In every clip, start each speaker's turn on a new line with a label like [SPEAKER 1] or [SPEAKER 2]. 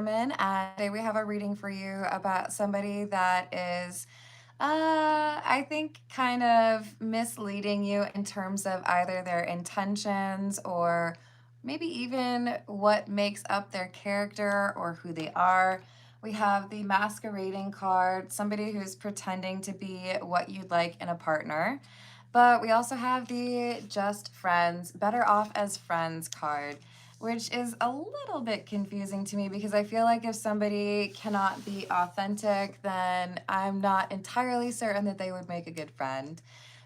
[SPEAKER 1] And today we have a reading for you about somebody that is, I think, kind of misleading you in terms of either their intentions or maybe even what makes up their character or who they are. We have the masquerading card, somebody who's pretending to be what you'd like in a partner. But we also have the just friends, better off as friends card, which is a little bit confusing to me because I feel like if somebody cannot be authentic, then I'm not entirely certain that they would make a good friend.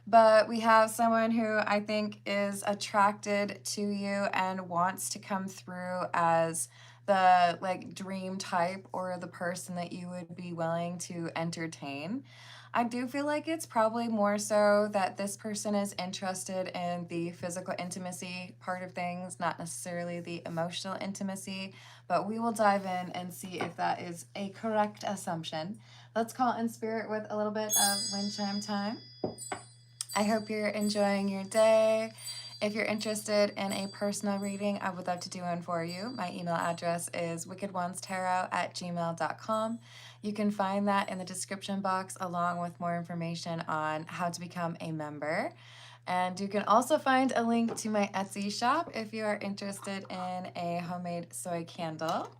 [SPEAKER 1] But we have someone who I think is attracted to you and wants to come through as the like dream type or the person that you would be willing to entertain. I do feel like it's probably more so that this person is interested in the physical intimacy part of things, not necessarily the emotional intimacy, but we will dive in and see if that is a correct assumption. Let's call in spirit with a little bit of wind chime time. I hope you're enjoying your day. If you're interested in a personal reading, I would love to do one for you. My email address is wickedonestarot@gmail.com. You can find that in the description box along with more information on how to become a member. And you can also find a link to my Etsy shop if you are interested in a homemade soy candle.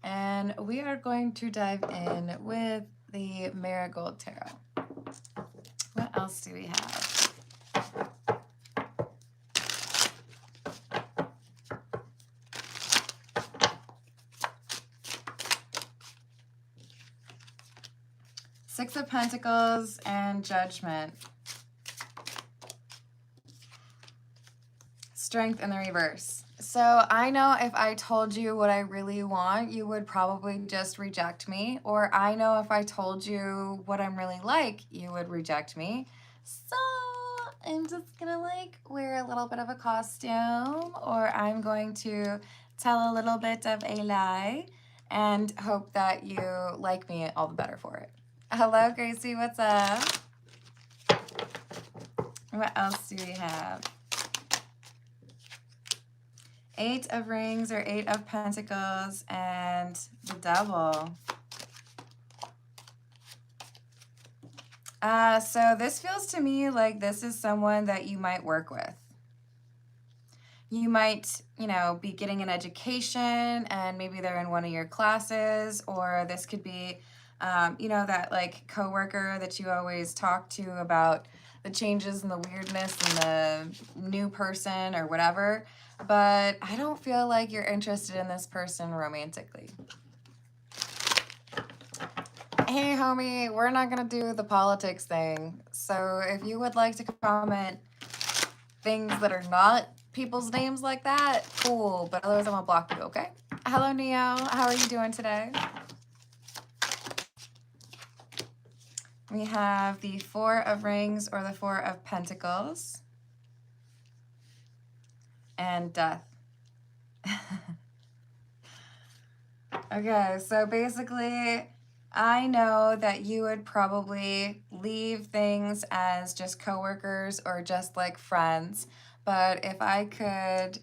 [SPEAKER 1] And we are going to dive in with the Marigold Tarot. What else do we have? Six of Pentacles and Judgment. Strength in the reverse. So I know if I told you what I really want, you would probably just reject me. Or I know if I told you what I'm really like, you would reject me. So I'm just gonna like wear a little bit of a costume, or I'm going to tell a little bit of a lie and hope that you like me all the better for it. Hello, Gracie, what's up? What else do we have? Eight of Rings or Eight of Pentacles and the Devil. So this feels to me like this is someone that you might work with. You might, be getting an education and maybe they're in one of your classes, or this could be, that like coworker that you always talk to about the changes and the weirdness and the new person or whatever. But I don't feel like you're interested in this person romantically. Hey, homie, we're not going to do the politics thing. So if you would like to comment things that are not people's names like that, cool. But otherwise, I'm going to block you, okay? Hello, Neo. How are you doing today? We have the Four of Rings or the Four of Pentacles. And Death. Okay, so basically, I know that you would probably leave things as just coworkers or just like friends. But if I could,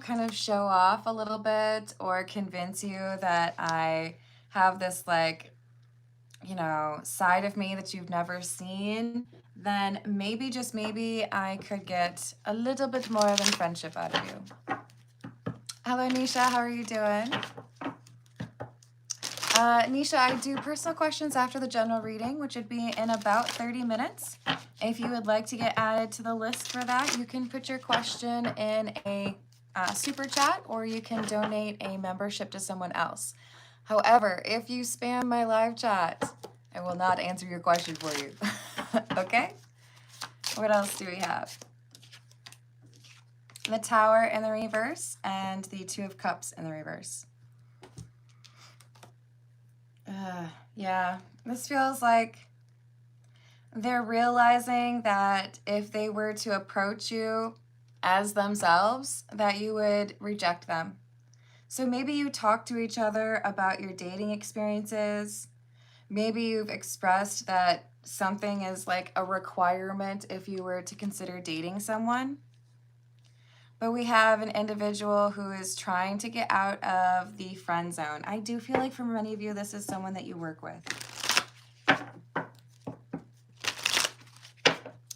[SPEAKER 1] kind of show off a little bit or convince you that I have this like, side of me that you've never seen, then maybe, just maybe, I could get a little bit more than friendship out of you. Hello, Nisha. How are you doing? Nisha, I do personal questions after the general reading, which would be in about 30 minutes. If you would like to get added to the list for that, you can put your question in a super chat, or you can donate a membership to someone else. However, if you spam my live chat, I will not answer your question for you. Okay? What else do we have? The Tower in the reverse and the Two of Cups in the reverse. Yeah, this feels like they're realizing that if they were to approach you as themselves, that you would reject them. So maybe you talk to each other about your dating experiences. Maybe you've expressed that something is like a requirement if you were to consider dating someone. But we have an individual who is trying to get out of the friend zone. I do feel like for many of you, this is someone that you work with.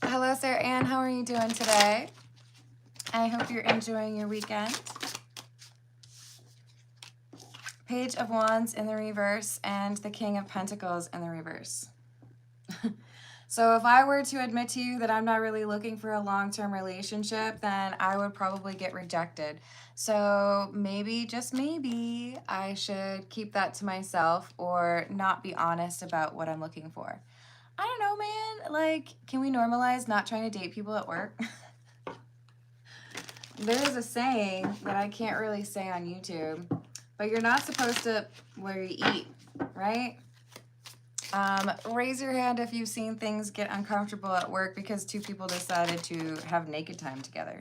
[SPEAKER 1] Hello, Sarah Ann. How are you doing today? I hope you're enjoying your weekend. Page of Wands in the reverse and the King of Pentacles in the reverse. So if I were to admit to you that I'm not really looking for a long-term relationship, then I would probably get rejected. So maybe, just maybe, I should keep that to myself or not be honest about what I'm looking for. I don't know, man. Like, can we normalize not trying to date people at work? There is a saying that I can't really say on YouTube, but you're not supposed to where you eat, right? Raise your hand if you've seen things get uncomfortable at work because two people decided to have naked time together.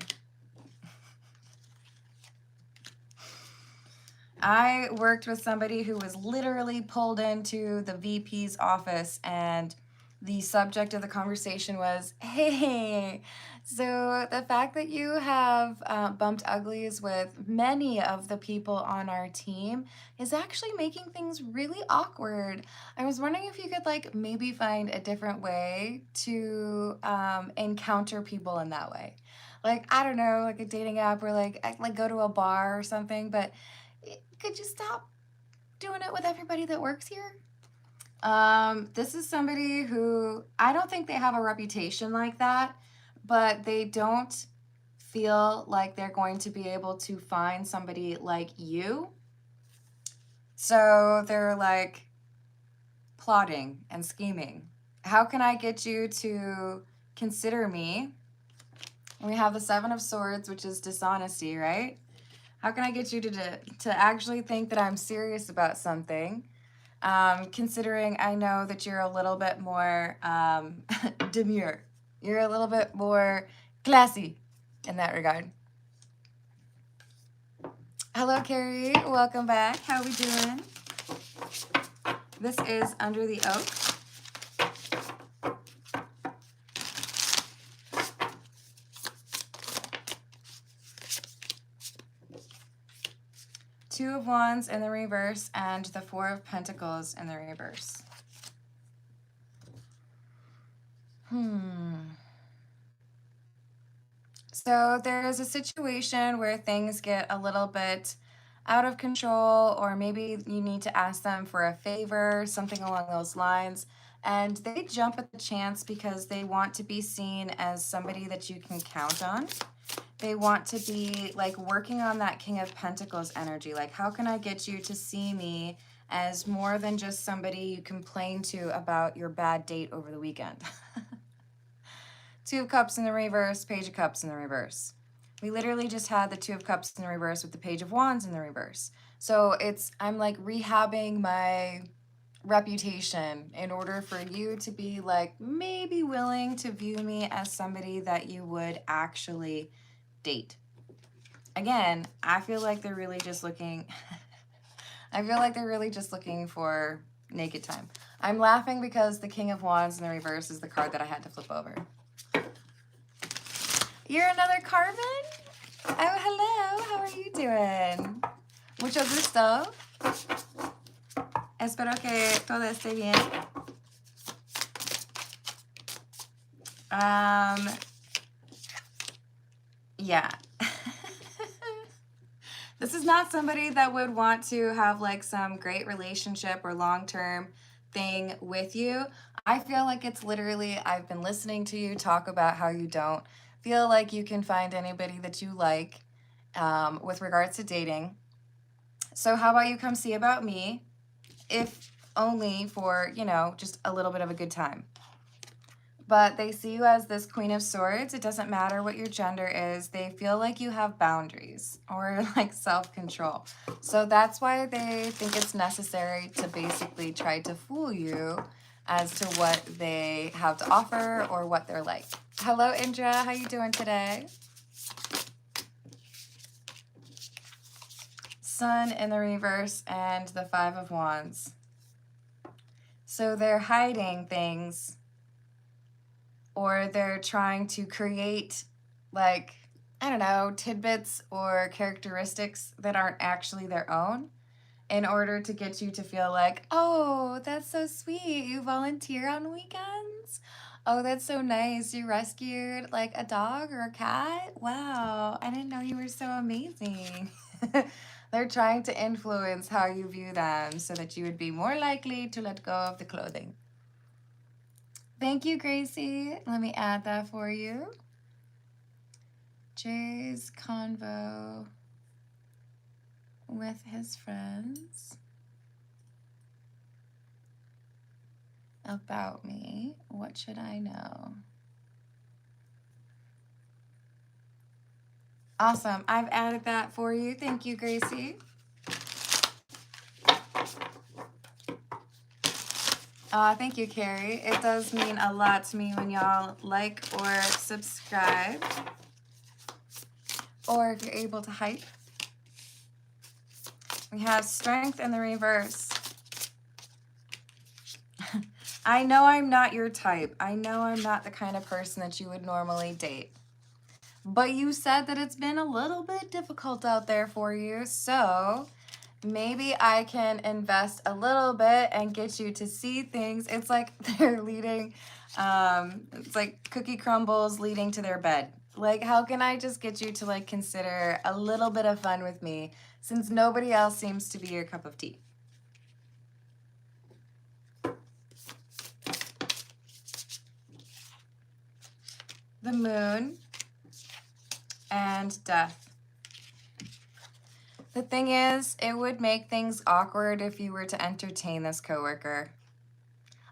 [SPEAKER 1] I worked with somebody who was literally pulled into the VP's office, and the subject of the conversation was, hey, so the fact that you have bumped uglies with many of the people on our team is actually making things really awkward. I was wondering if you could like maybe find a different way to encounter people in that way. Like, I don't know, like a dating app or like go to a bar or something, but could you stop doing it with everybody that works here? This is somebody who, I don't think they have a reputation like that, but they don't feel like they're going to be able to find somebody like you. So they're like plotting and scheming. How can I get you to consider me? We have the Seven of Swords, which is dishonesty, right? How can I get you to actually think that I'm serious about something? Considering I know that you're a little bit more demure. You're a little bit more classy in that regard. Hello, Carrie. Welcome back. How we doing? This is Under the Oak. Two of Wands in the reverse and the Four of Pentacles in the reverse. So there is a situation where things get a little bit out of control, or maybe you need to ask them for a favor, something along those lines, and they jump at the chance because they want to be seen as somebody that you can count on. They want to be like working on that King of Pentacles energy. Like, how can I get you to see me as more than just somebody you complain to about your bad date over the weekend? Two of Cups in the reverse, Page of Cups in the reverse. We literally just had the Two of Cups in the reverse with the Page of Wands in the reverse. So I'm like rehabbing my reputation in order for you to be like maybe willing to view me as somebody that you would actually date. Again, I feel like they're really just looking I feel like they're really just looking for naked time. I'm laughing because the King of Wands in the reverse is the card that I had to flip over. You're another Carmen? Oh, hello. How are you doing? Mucho gusto. Espero que todo esté bien. Yeah. This is not somebody that would want to have like some great relationship or long-term thing with you. I feel like it's literally, I've been listening to you talk about how you don't feel like you can find anybody that you like with regards to dating. So how about you come see about me, if only for, you know, just a little bit of a good time. But they see you as this Queen of Swords. It doesn't matter what your gender is. They feel like you have boundaries or like self-control. So that's why they think it's necessary to basically try to fool you as to what they have to offer or what they're like. Hello, Indra. How you doing today? Sun in the reverse and the Five of Wands. So they're hiding things, or they're trying to create like I don't know, tidbits or characteristics that aren't actually their own in order to get you to feel like, oh, that's so sweet. You volunteer on weekends? Oh, that's so nice. You rescued like a dog or a cat? Wow, I didn't know you were so amazing. They're trying to influence how you view them so that you would be more likely to let go of the clothing. Thank you, Gracie. Let me add that for you. Jay's convo with his friends about me. What should I know? Awesome. I've added that for you. Thank you, Gracie. Thank you, Carrie. It does mean a lot to me when y'all like or subscribe, or if you're able to hype. We have strength in the reverse. I know I'm not your type. I know I'm not the kind of person that you would normally date. But you said that it's been a little bit difficult out there for you, so maybe I can invest a little bit and get you to see things. It's like they're leading, it's like cookie crumbles leading to their bed. Like, how can I just get you to like consider a little bit of fun with me since nobody else seems to be your cup of tea? The moon and death. The thing is, it would make things awkward if you were to entertain this coworker.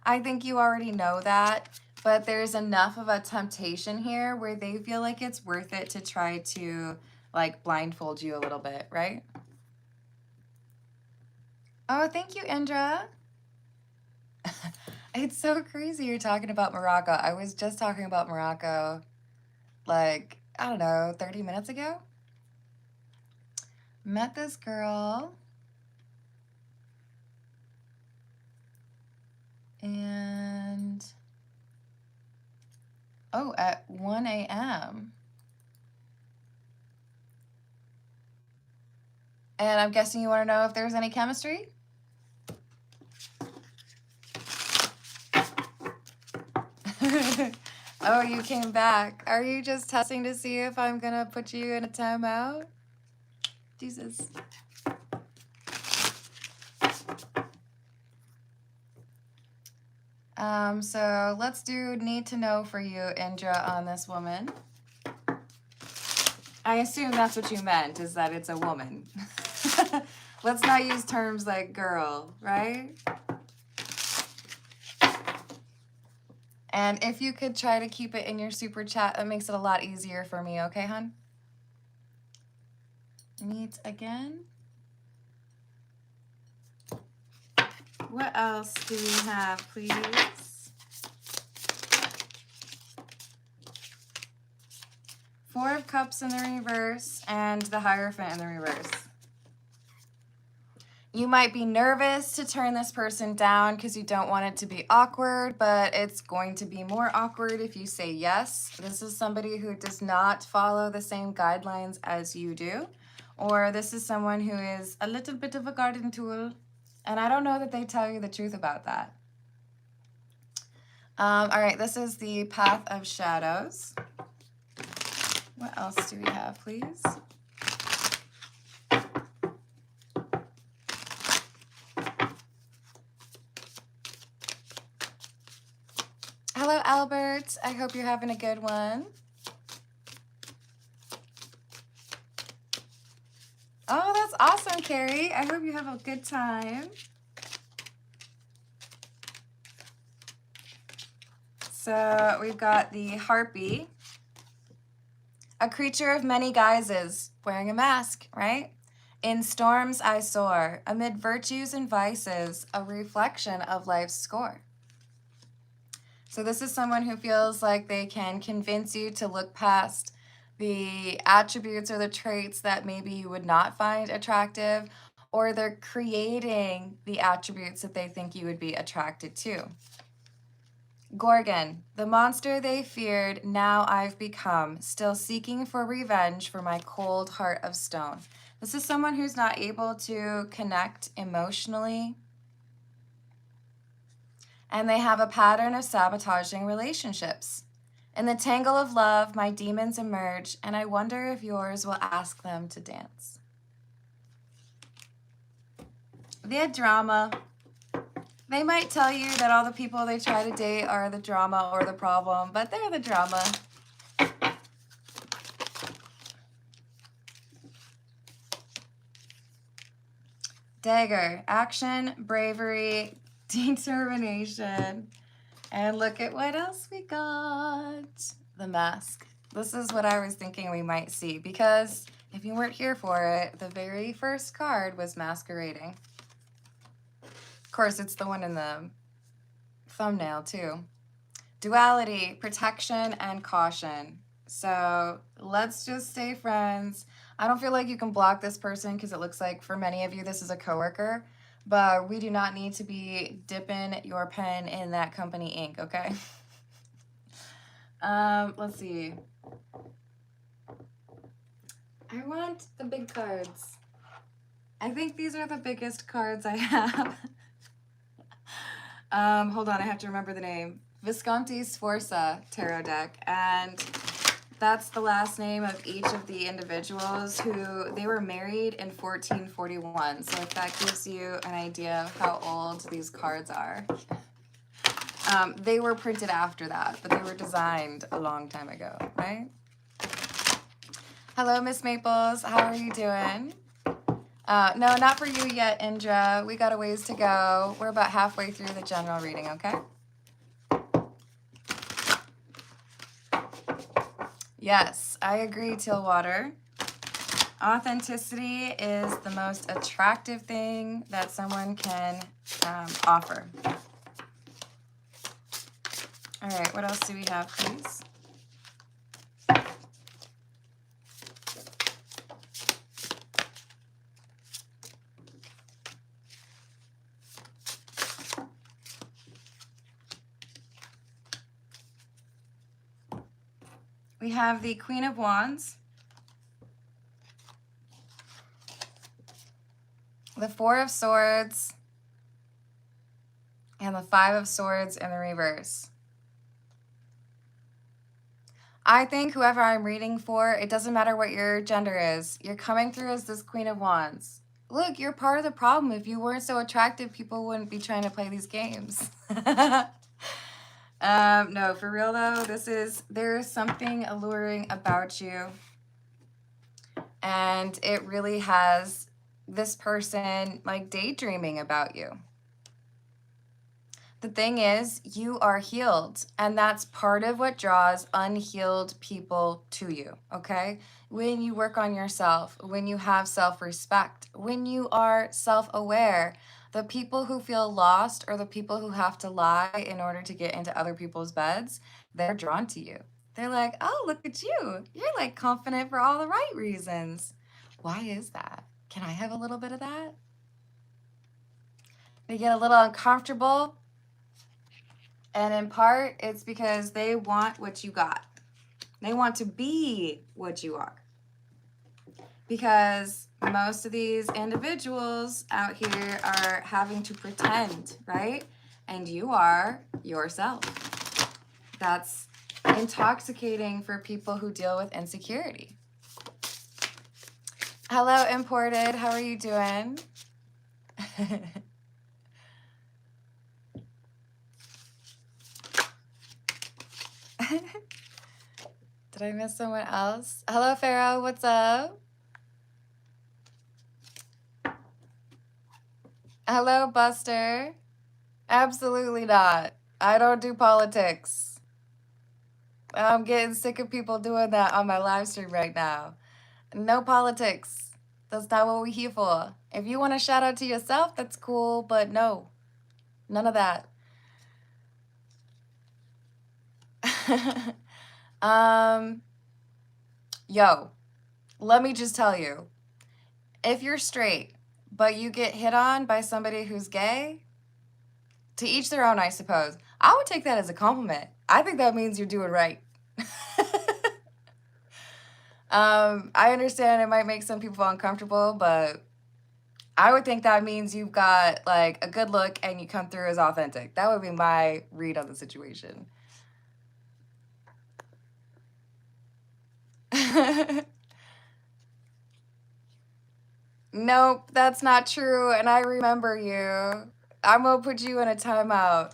[SPEAKER 1] I think you already know that, but there's enough of a temptation here where they feel like it's worth it to try to like blindfold you a little bit, right? Oh, thank you, Indra. It's so crazy you're talking about Morocco. I was just talking about Morocco like, I don't know, 30 minutes ago. Met this girl and at 1 a.m. And I'm guessing you want to know if there's any chemistry? Oh, you came back. Are you just testing to see if I'm gonna put you in a timeout? Jesus. So let's do need to know for you, Indra, on this woman. I assume that's what you meant, is that it's a woman. Let's not use terms like girl, right? And if you could try to keep it in your super chat, that makes it a lot easier for me, okay, hun? Meet again. What else do we have, please? Four of Cups in the reverse and the Hierophant in the reverse. You might be nervous to turn this person down because you don't want it to be awkward, but it's going to be more awkward if you say yes. This is somebody who does not follow the same guidelines as you do, or this is someone who is a little bit of a garden tool, and I don't know that they tell you the truth about that. All right, this is the Path of Shadows. What else do we have, please? Hello, Albert. I hope you're having a good one. Oh, that's awesome, Carrie. I hope you have a good time. So we've got the Harpy, a creature of many guises, wearing a mask, right? In storms I soar, amid virtues and vices, a reflection of life's score. So this is someone who feels like they can convince you to look past the attributes or the traits that maybe you would not find attractive, or they're creating the attributes that they think you would be attracted to. Gorgon, the monster they feared, now I've become, still seeking for revenge for my cold heart of stone. This is someone who's not able to connect emotionally, and they have a pattern of sabotaging relationships. In the tangle of love, my demons emerge, and I wonder if yours will ask them to dance. They're drama. They might tell you that all the people they try to date are the drama or the problem, but they're the drama. Dagger, action, bravery, determination. And look at what else we got. The mask. This is what I was thinking we might see, because if you weren't here for it, the very first card was masquerading. Of course, it's the one in the thumbnail too. Duality, protection, and caution. So let's just stay friends. I don't feel like you can block this person because it looks like for many of you this is a coworker, but we do not need to be dipping your pen in that company ink, okay? Let's see. I want the big cards. I think these are the biggest cards I have. Hold on, I have to remember the name. Visconti Sforza tarot deck, and that's the last name of each of the individuals who they were married in 1441. So if that gives you an idea of how old these cards are. They were printed after that, but they were designed a long time ago, right? Hello, Miss Maples. How are you doing? No, not for you yet, Indra. We got a ways to go. We're about halfway through the general reading, okay? Yes, I agree, Tillwater. Authenticity is the most attractive thing that someone can offer. All right, what else do we have, please? We have the Queen of Wands, the Four of Swords, and the Five of Swords in the reverse. I think whoever I'm reading for, it doesn't matter what your gender is, you're coming through as this Queen of Wands. Look, you're part of the problem. If you weren't so attractive, people wouldn't be trying to play these games. No, for real though, there's something alluring about you. And it really has this person like daydreaming about you. The thing is, you are healed, and that's part of what draws unhealed people to you, okay? When you work on yourself, when you have self-respect, when you are self-aware, the people who feel lost or the people who have to lie in order to get into other people's beds, they're drawn to you. They're like, oh, look at you. You're like confident for all the right reasons. Why is that? Can I have a little bit of that? They get a little uncomfortable. And in part, it's because they want what you got. They want to be what you are. Because most of these individuals out here are having to pretend, right? And you are yourself. That's intoxicating for people who deal with insecurity. Hello, Imported. How are you doing? Did I miss someone else? Hello, Pharaoh. What's up? Hello, Buster. Absolutely not. I don't do politics. I'm getting sick of people doing that on my live stream right now. No politics. That's not what we're here for. If you want to shout out to yourself, that's cool, but no. None of that. Yo, let me just tell you, if you're straight, but you get hit on by somebody who's gay, To each their own, I suppose. I would take that as a compliment. I think that means you're doing right. I understand it might make some people uncomfortable, but I would think that means you've got like a good look and you come through as authentic. That would be my read on the situation. Nope, that's not true, and I remember you. I'm gonna put you in a timeout.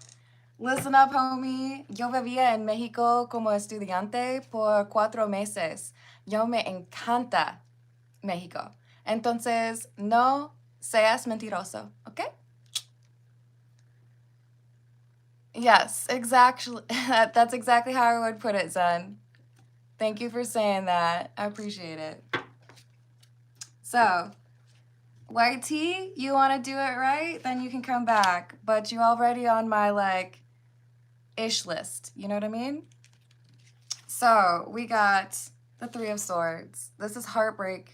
[SPEAKER 1] Listen up, homie. Yo vivía en México como estudiante por 4 meses. Yo me encanta México. Entonces, no seas mentiroso, ¿ok? Yes, exactly. That's exactly how I would put it, Zen. Thank you for saying that. I appreciate it. So, YT, you want to do it right? Then you can come back. But you're already on my, like, ish list. You know what I mean? So, we got the 3 of Swords. This is heartbreak.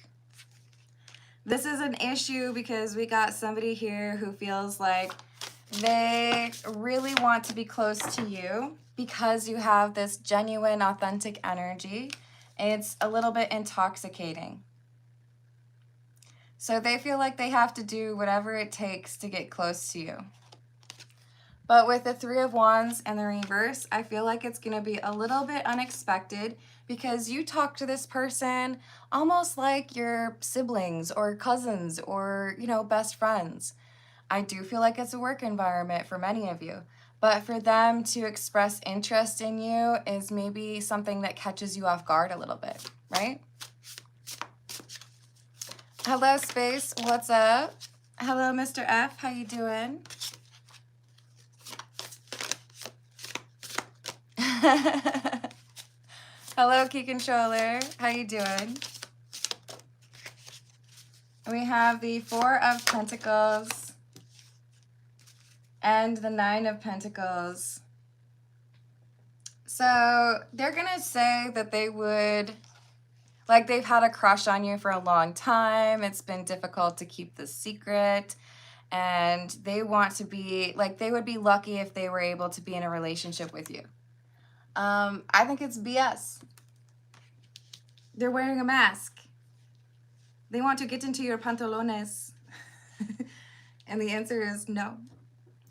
[SPEAKER 1] This is an issue because we got somebody here who feels like they really want to be close to you because you have this genuine, authentic energy. It's a little bit intoxicating. So they feel like they have to do whatever it takes to get close to you. But with the 3 of Wands and the reverse, I feel like it's going to be a little bit unexpected because you talk to this person almost like your siblings or cousins or, you know, best friends. I do feel like it's a work environment for many of you. But for them to express interest in you is maybe something that catches you off guard a little bit, right? Hello, Space. What's up? Hello, Mr. F. How you doing? Hello, Key Controller. How you doing? We have the 4 of Pentacles and the 9 of Pentacles. So they're going to say that they would, like they've had a crush on you for a long time. It's been difficult to keep this secret. And they want to be, like they would be lucky if they were able to be in a relationship with you. I think it's BS. They're wearing a mask. They want to get into your pantalones. And the answer is no.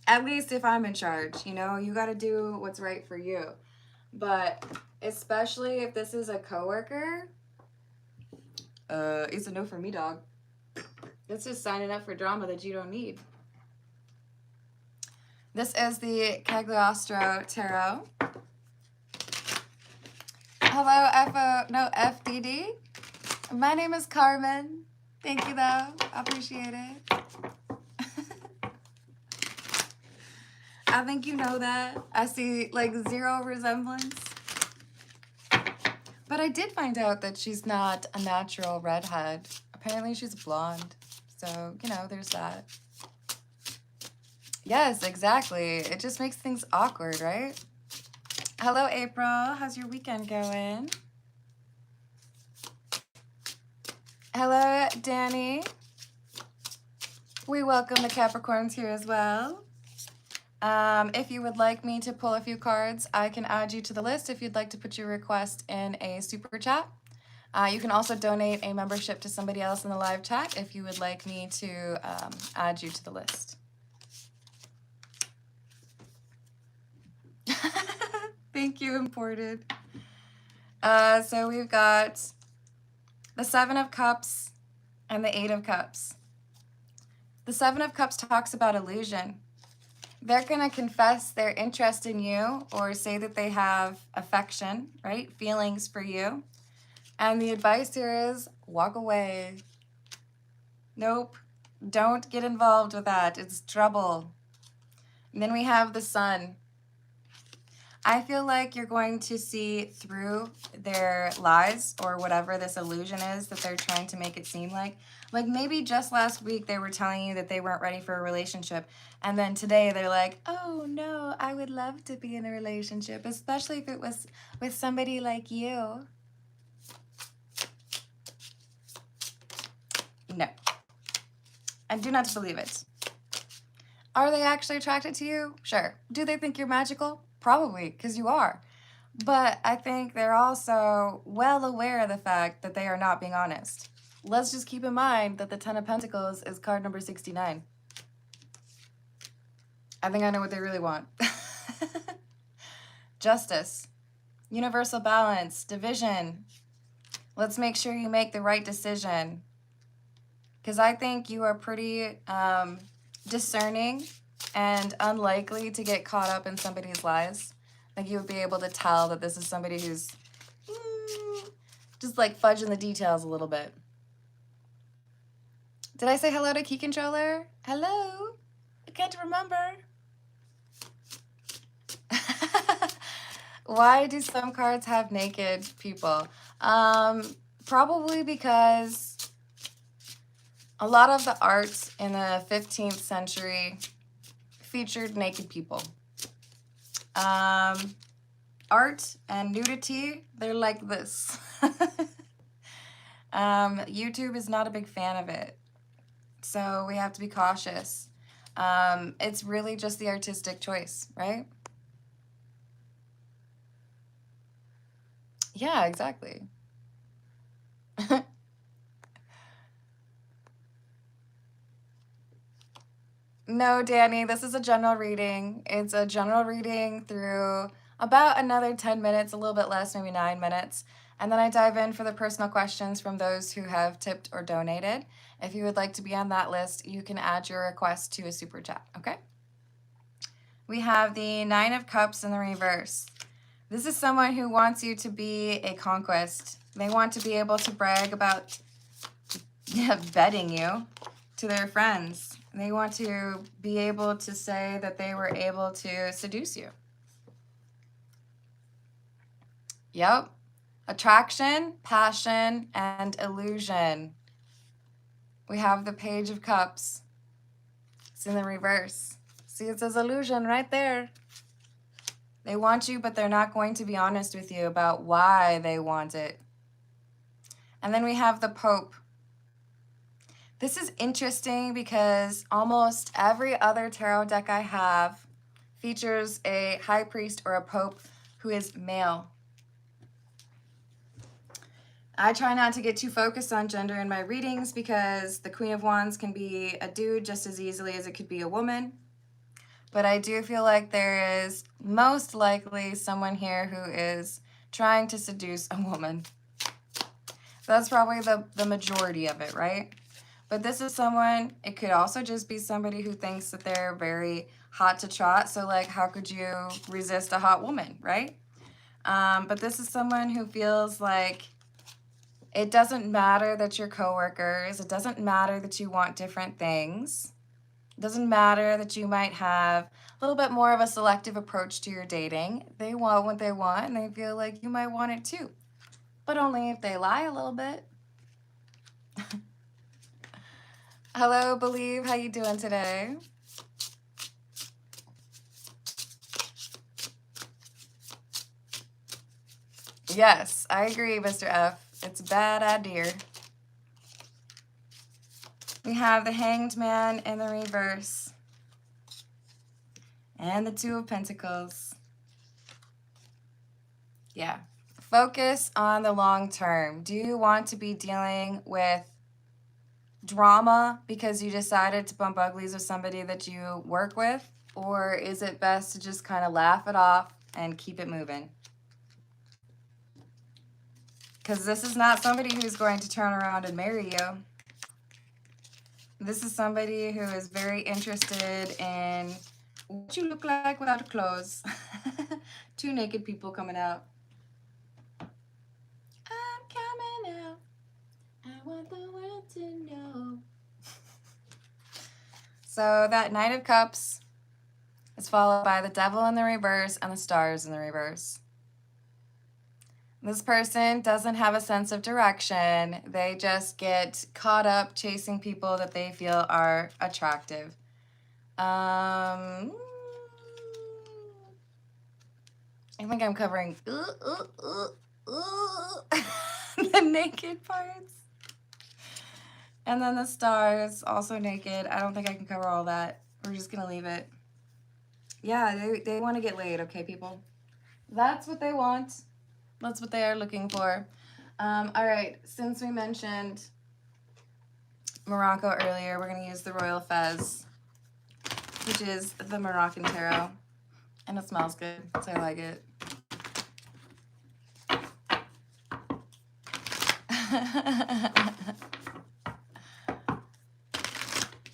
[SPEAKER 1] At least if I'm in charge, you know, you got to do what's right for you. But especially if this is a coworker, it's a no for me, dog. That's just signing up for drama that you don't need. This is the Cagliostro Tarot. Hello, FDD. My name is Carmen. Thank you, though. I appreciate it. I think you know that. I see, like, 0 resemblance. But I did find out that she's not a natural redhead. Apparently she's blonde. So, you know, there's that. Yes, exactly. It just makes things awkward, right? Hello, April. How's your weekend going? Hello, Danny. We welcome the Capricorns here as well. If you would like me to pull a few cards, I can add you to the list if you'd like to put your request in a super chat. You can also donate a membership to somebody else in the live chat if you would like me to add you to the list. Thank you, Imported. So we've got the 7 of Cups and the 8 of Cups. The 7 of Cups talks about illusion. They're going to confess their interest in you or say that they have affection, right? Feelings for you. And the advice here is walk away. Nope. Don't get involved with that. It's trouble. And then we have the Sun. I feel like you're going to see through their lies or whatever this illusion is that they're trying to make it seem like. Like maybe just last week they were telling you that they weren't ready for a relationship. And then today they're like, oh no, I would love to be in a relationship, especially if it was with somebody like you. No, I do not believe it. Are they actually attracted to you? Sure. Do they think you're magical? Probably, because you are. But I think they're also well aware of the fact that they are not being honest. Let's just keep in mind that the Ten of Pentacles is card number 69. I think I know what they really want. Justice, universal balance, division. Let's make sure you make the right decision. Because I think you are pretty discerning and unlikely to get caught up in somebody's lies. Like you would be able to tell that this is somebody who's just like fudging the details a little bit. Did I say hello to Key Controller? Hello? I can't remember. Why do some cards have naked people? Probably because a lot of the art in the 15th century featured naked people. Art and nudity, they're like this. YouTube is not a big fan of it, so we have to be cautious. It's really just the artistic choice, right? Yeah, exactly. No, Danny, this is a general reading. It's a general reading through about another 10 minutes, a little bit less, maybe 9 minutes. And then I dive in for the personal questions from those who have tipped or donated. If you would like to be on that list, you can add your request to a super chat, okay? We have the Nine of Cups in the reverse. This is someone who wants you to be a conquest. They want to be able to brag about betting you to their friends. They want to be able to say that they were able to seduce you. Yep. Attraction, passion, and illusion. We have the Page of Cups. It's in the reverse. See, it says illusion right there. They want you, but they're not going to be honest with you about why they want it. And then we have the Pope. This is interesting because almost every other tarot deck I have features a high priest or a pope who is male. I try not to get too focused on gender in my readings because the Queen of Wands can be a dude just as easily as it could be a woman. But I do feel like there is most likely someone here who is trying to seduce a woman. That's probably the majority of it, right? But this is someone, it could also just be somebody who thinks that they're very hot to trot. So like, how could you resist a hot woman, right? But this is someone who feels like it doesn't matter that you're coworkers. It doesn't matter that you want different things. It doesn't matter that you might have a little bit more of a selective approach to your dating. They want what they want and they feel like you might want it too. But only if they lie a little bit. Hello, Believe. How you doing today? Yes, I agree, Mr. F. It's a bad idea. We have the Hanged Man in the reverse. And the Two of Pentacles. Yeah. Focus on the long term. Do you want to be dealing with drama because you decided to bump uglies with somebody that you work with? Or is it best to just kind of laugh it off and keep it moving? Because this is not somebody who's going to turn around and marry you. This is somebody who is very interested in what you look like without clothes. Two naked people coming out. I'm coming out. I want the world to know. So that Knight of Cups is followed by the Devil in the reverse and the Stars in the reverse. This person doesn't have a sense of direction. They just get caught up chasing people that they feel are attractive. I think I'm covering the naked parts. And then the Stars, also naked. I don't think I can cover all that We're just gonna leave it. Yeah, they want to get laid, okay, people? That's what they want. That's what they are looking for. All right, since we mentioned Morocco earlier, we're gonna use the Royal Fez, which is the Moroccan tarot. And it smells good, so I like it.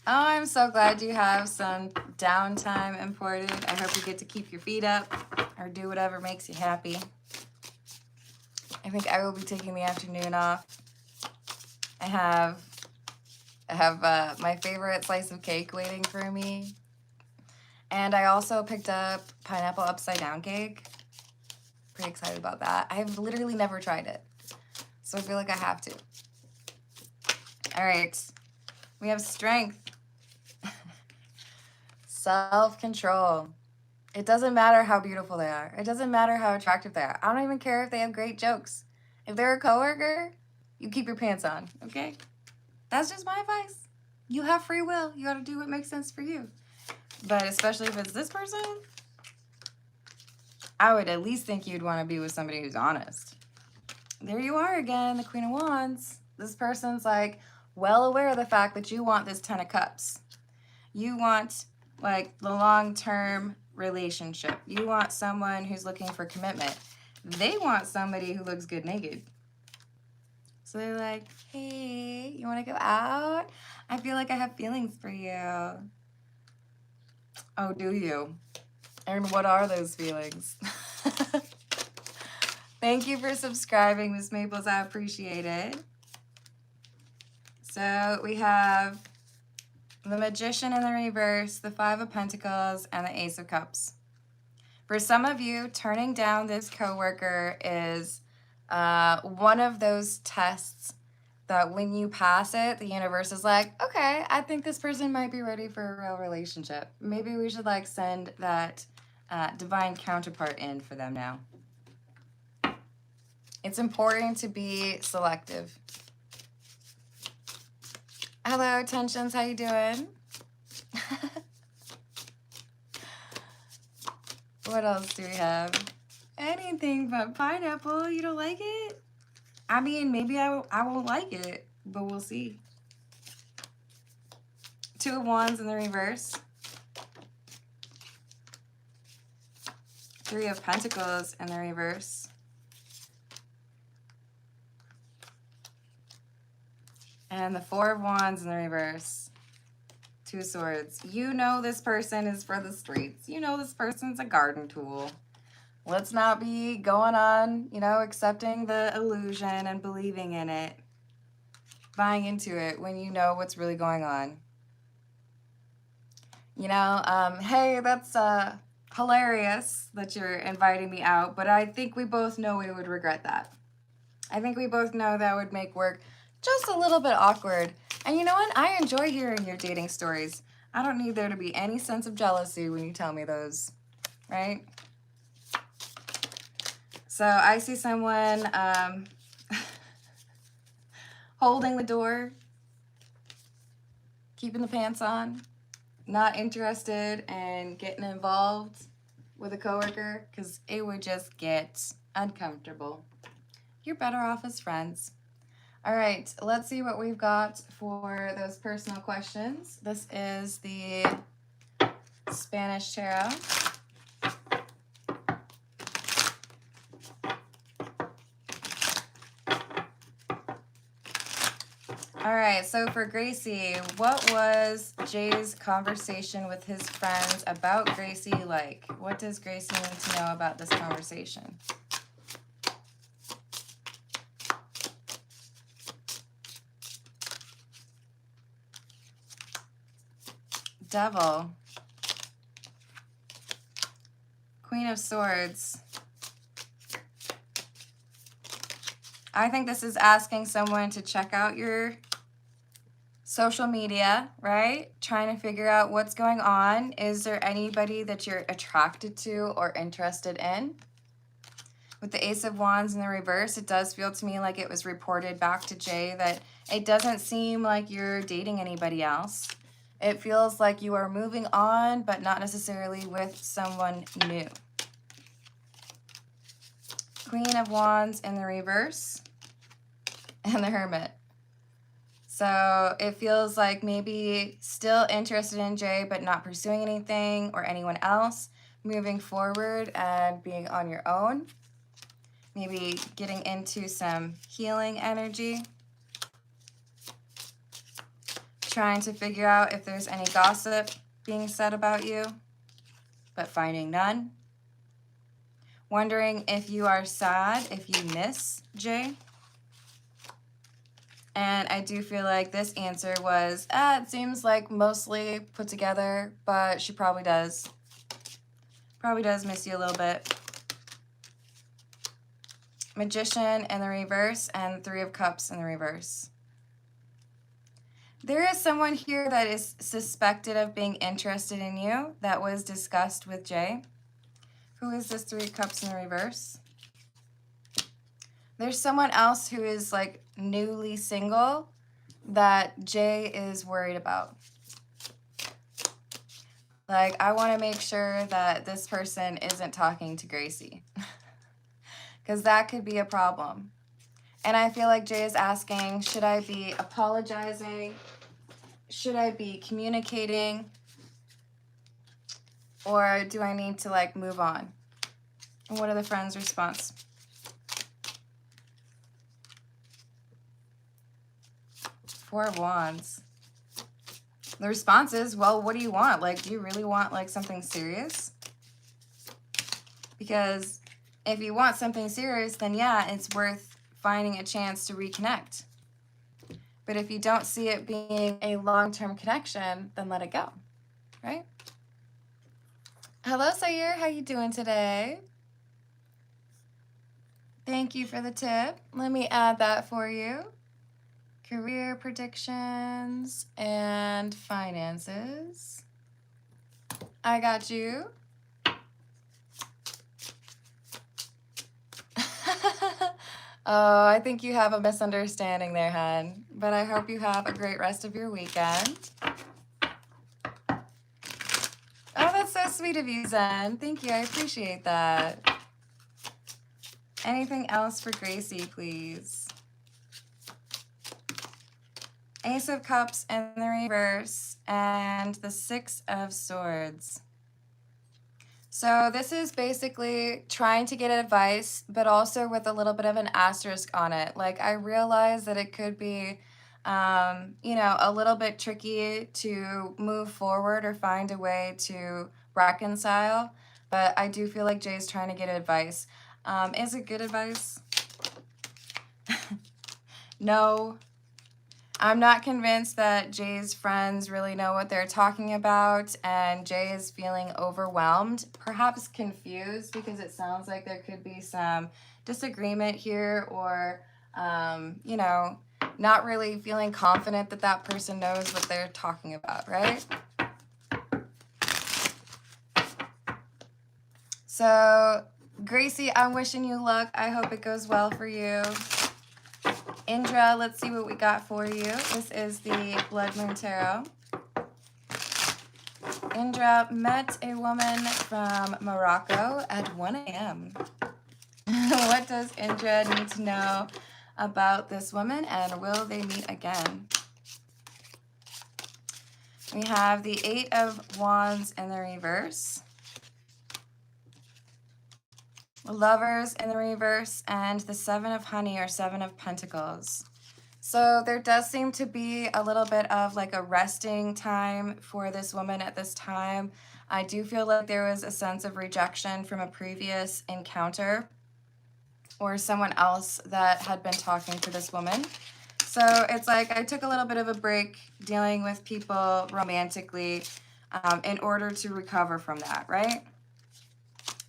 [SPEAKER 1] Oh, I'm so glad you have some downtime imported. I hope you get to keep your feet up or do whatever makes you happy. I think I will be taking the afternoon off. I have my favorite slice of cake waiting for me. And I also picked up pineapple upside down cake. Pretty excited about that. I've literally never tried it, so I feel like I have to. All right, we have strength. Self-control. It doesn't matter how beautiful they are. It doesn't matter how attractive they are. I don't even care if they have great jokes. If they're a coworker, you keep your pants on, okay? That's just my advice. You have free will. You got to do what makes sense for you. But especially if it's this person, I would at least think you'd want to be with somebody who's honest. There you are again, the Queen of Wands. This person's like well aware of the fact that you want this 10 of Cups. You want like the long-term relationship. You want someone who's looking for commitment. They want somebody who looks good naked. So they're like, hey, you want to go out? I feel like I have feelings for you. Oh, do you? And what are those feelings? Thank you for subscribing, Miss Maples. I appreciate it. So we have the Magician in the reverse, the Five of Pentacles, and the Ace of Cups. For some of you, turning down this coworker is one of those tests that when you pass it, the universe is like, okay, I think this person might be ready for a real relationship. Maybe we should like send that divine counterpart in for them now. It's important to be selective. Hello, Tensions, how you doing? What else do we have? Anything but pineapple. You don't like it? I mean, maybe I won't like it, but we'll see. Two of Wands in the reverse. Three of Pentacles in the reverse. And the Four of Wands in the reverse. Two of Swords. You know this person is for the streets. You know this person's a garden tool. Let's not be going on, you know, accepting the illusion and believing in it. Buying into it when you know what's really going on. You know, hey, that's hilarious that you're inviting me out, but I think we both know we would regret that. I think we both know that would make work just a little bit awkward. And you know what? I enjoy hearing your dating stories. I don't need there to be any sense of jealousy when you tell me those, right? So I see someone holding the door, keeping the pants on, not interested in getting involved with a coworker because it would just get uncomfortable. You're better off as friends. All right, let's see what we've got for those personal questions. This is the Spanish tarot. All right, so for Gracie, what was Jay's conversation with his friends about Gracie like? What does Gracie need to know about this conversation? Devil. Queen of Swords. I think this is asking someone to check out your social media, right? Trying to figure out what's going on. Is there anybody that you're attracted to or interested in? With the Ace of Wands in the reverse, it does feel to me like it was reported back to Jay that it doesn't seem like you're dating anybody else. It feels like you are moving on, but not necessarily with someone new. Queen of Wands in the reverse and the Hermit. So it feels like maybe still interested in Jay, but not pursuing anything or anyone else, moving forward and being on your own. Maybe getting into some healing energy. Trying to figure out if there's any gossip being said about you, but finding none. Wondering if you are sad, if you miss Jay. And I do feel like this answer was, it seems like mostly put together, but she probably does. Probably does miss you a little bit. Magician in the reverse and Three of Cups in the reverse. There is someone here that is suspected of being interested in you that was discussed with Jay. Who is this Three of Cups in the reverse? There's someone else who is like newly single that Jay is worried about. Like, I want to make sure that this person isn't talking to Gracie. Because that could be a problem. And I feel like Jay is asking, should I be apologizing? Should I be communicating? Or do I need to like move on? And what are the friends' response? Four of Wands. The response is, well, what do you want? Like, do you really want like something serious? Because if you want something serious, then yeah, it's worth finding a chance to reconnect. But if you don't see it being a long-term connection, then let it go, right? Hello, Sayir. How you doing today? Thank you for the tip. Let me add that for you. Career predictions and finances. I got you. Oh, I think you have a misunderstanding there, hon. But I hope you have a great rest of your weekend. Oh, that's so sweet of you, Zen. Thank you. I appreciate that. Anything else for Gracie, please? Ace of Cups in the reverse and the Six of Swords. So this is basically trying to get advice, but also with a little bit of an asterisk on it. Like, I realize that it could be, you know, a little bit tricky to move forward or find a way to reconcile, but I do feel like Jay's trying to get advice. Is it good advice? No. I'm not convinced that Jay's friends really know what they're talking about, and Jay is feeling overwhelmed, perhaps confused, because it sounds like there could be some disagreement here, or, you know, not really feeling confident that that person knows what they're talking about, right? So, Gracie, I'm wishing you luck. I hope it goes well for you. Indra, let's see what we got for you. This is the Blood Moon Tarot. Indra met a woman from Morocco at 1 a.m. What does Indra need to know about this woman, and will they meet again? We have the Eight of Wands in the reverse. Lovers in the reverse, and the Seven of Honey or Seven of Pentacles. So there does seem to be a little bit of like a resting time for this woman at this time. I do feel like there was a sense of rejection from a previous encounter or someone else that had been talking to this woman. So it's like I took a little bit of a break dealing with people romantically in order to recover from that, right?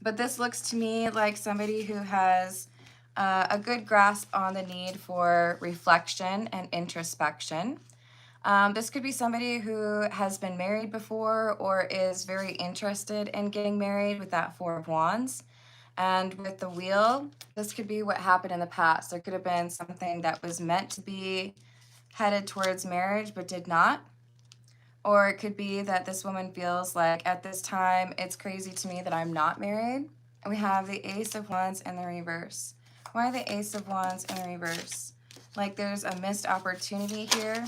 [SPEAKER 1] But this looks to me like somebody who has a good grasp on the need for reflection and introspection. This could be somebody who has been married before or is very interested in getting married with that Four of Wands. And with the Wheel, this could be what happened in the past. There could have been something that was meant to be headed towards marriage but did not. Or it could be that this woman feels like at this time, it's crazy to me that I'm not married. And we have the Ace of Wands in the reverse. Why the Ace of Wands in the reverse? Like there's a missed opportunity here.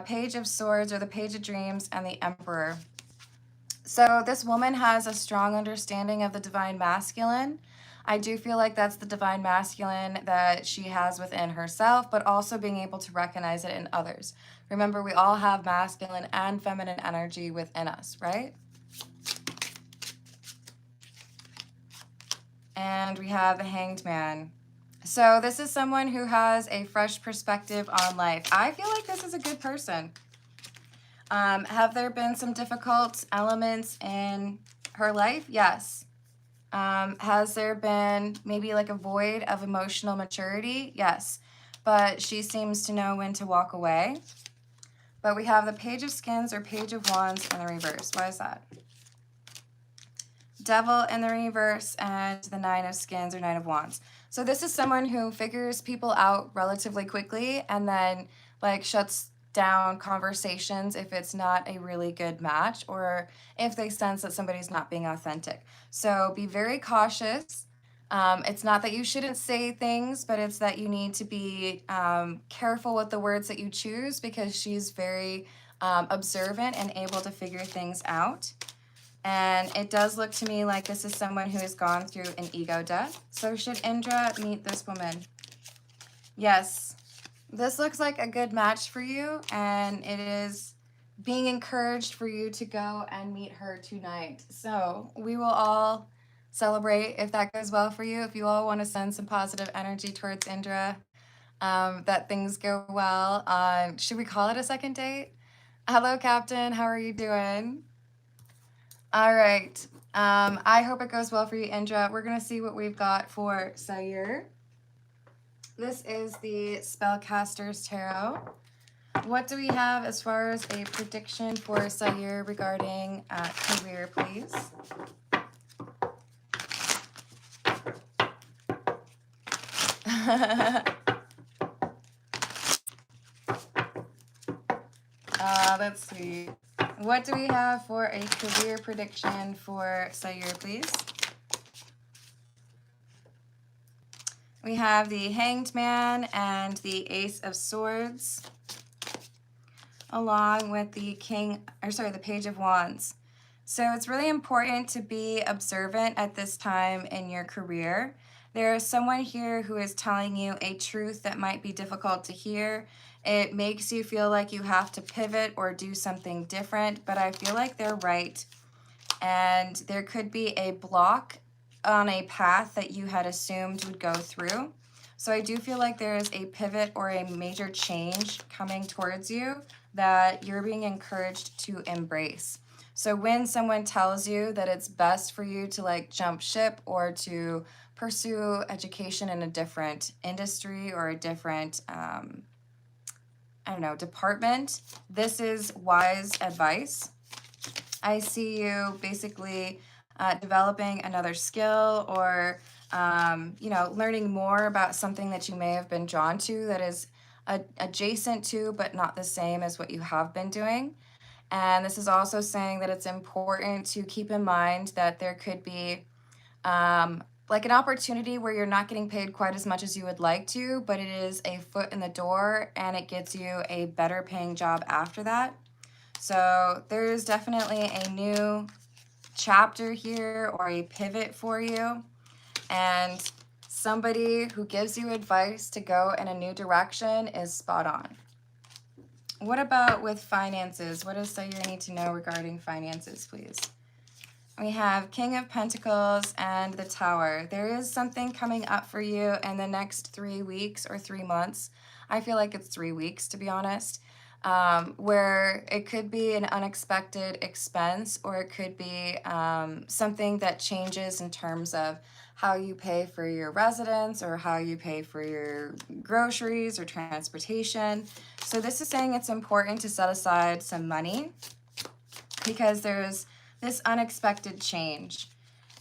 [SPEAKER 1] Page of Swords or the Page of Dreams and the Emperor. So this woman has a strong understanding of the divine masculine. I do feel like that's the divine masculine that she has within herself, but also being able to recognize it in others. Remember, we all have masculine and feminine energy within us, right? And we have the Hanged Man. So this is someone who has a fresh perspective on life. I feel like this is a good person. Have there been some difficult elements in her life? Yes. Has there been maybe like a void of emotional maturity? Yes. But she seems to know when to walk away. But we have the Page of Skins or Page of Wands in the reverse. Why is that? Devil in the reverse and the Nine of Skins or Nine of Wands. So this is someone who figures people out relatively quickly and then like shuts down conversations if it's not a really good match or if they sense that somebody's not being authentic. So be very cautious. It's not that you shouldn't say things, but it's that you need to be careful with the words that you choose because she's very observant and able to figure things out. And it does look to me like this is someone who has gone through an ego death. So should Indra meet this woman? Yes. This looks like a good match for you, and it is being encouraged for you to go and meet her tonight. So we will all celebrate if that goes well for you. If you all want to send some positive energy towards Indra, that things go well. Should we call it a second date? Hello, Captain. How are you doing? All right. I hope it goes well for you, Indra. We're going to see what we've got for Sayur. This is the Spellcaster's Tarot. What do we have as far as a prediction for Sayur regarding career, please? Let's see. What do we have for a career prediction for Sayur, please? We have the Hanged Man and the Ace of Swords, along with the the Page of Wands. So it's really important to be observant at this time in your career. There is someone here who is telling you a truth that might be difficult to hear. It makes you feel like you have to pivot or do something different, but I feel like they're right. And there could be a block on a path that you had assumed would go through. So I do feel like there is a pivot or a major change coming towards you that you're being encouraged to embrace. So when someone tells you that it's best for you to like jump ship or to pursue education in a different industry or a different, department, this is wise advice. I see you basically developing another skill or, learning more about something that you may have been drawn to that is adjacent to but not the same as what you have been doing. And this is also saying that it's important to keep in mind that there could be like an opportunity where you're not getting paid quite as much as you would like to, but it is a foot in the door and it gets you a better paying job after that. So there's definitely a new chapter here or a pivot for you, and somebody who gives you advice to go in a new direction is spot on. What about with finances? What does Sayur need to know regarding finances, please? We have King of Pentacles and the Tower. There is something coming up for you in the next 3 weeks or 3 months. I feel like it's 3 weeks, to be honest. Where it could be an unexpected expense or it could be something that changes in terms of how you pay for your residence or how you pay for your groceries or transportation. So this is saying it's important to set aside some money because there's this unexpected change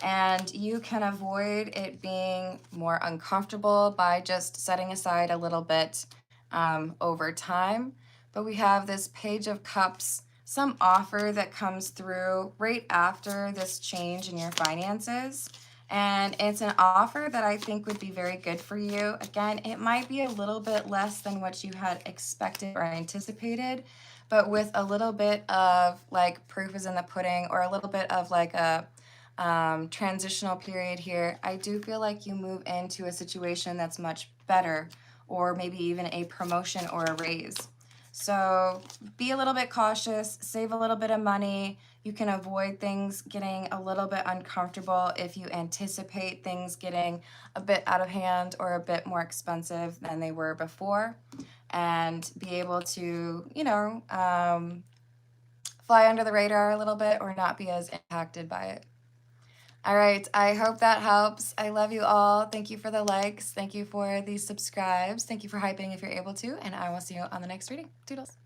[SPEAKER 1] and you can avoid it being more uncomfortable by just setting aside a little bit over time. But we have this Page of Cups, some offer that comes through right after this change in your finances. And it's an offer that I think would be very good for you. Again, it might be a little bit less than what you had expected or anticipated, but with a little bit of like proof is in the pudding, or a little bit of like a transitional period here, I do feel like you move into a situation that's much better, or maybe even a promotion or a raise. So be a little bit cautious, save a little bit of money. You can avoid things getting a little bit uncomfortable if you anticipate things getting a bit out of hand or a bit more expensive than they were before, and be able to, fly under the radar a little bit or not be as impacted by it. All right, I hope that helps. I love you all. Thank you for the likes. Thank you for the subscribes. Thank you for hyping if you're able to, and I will see you on the next reading. Toodles.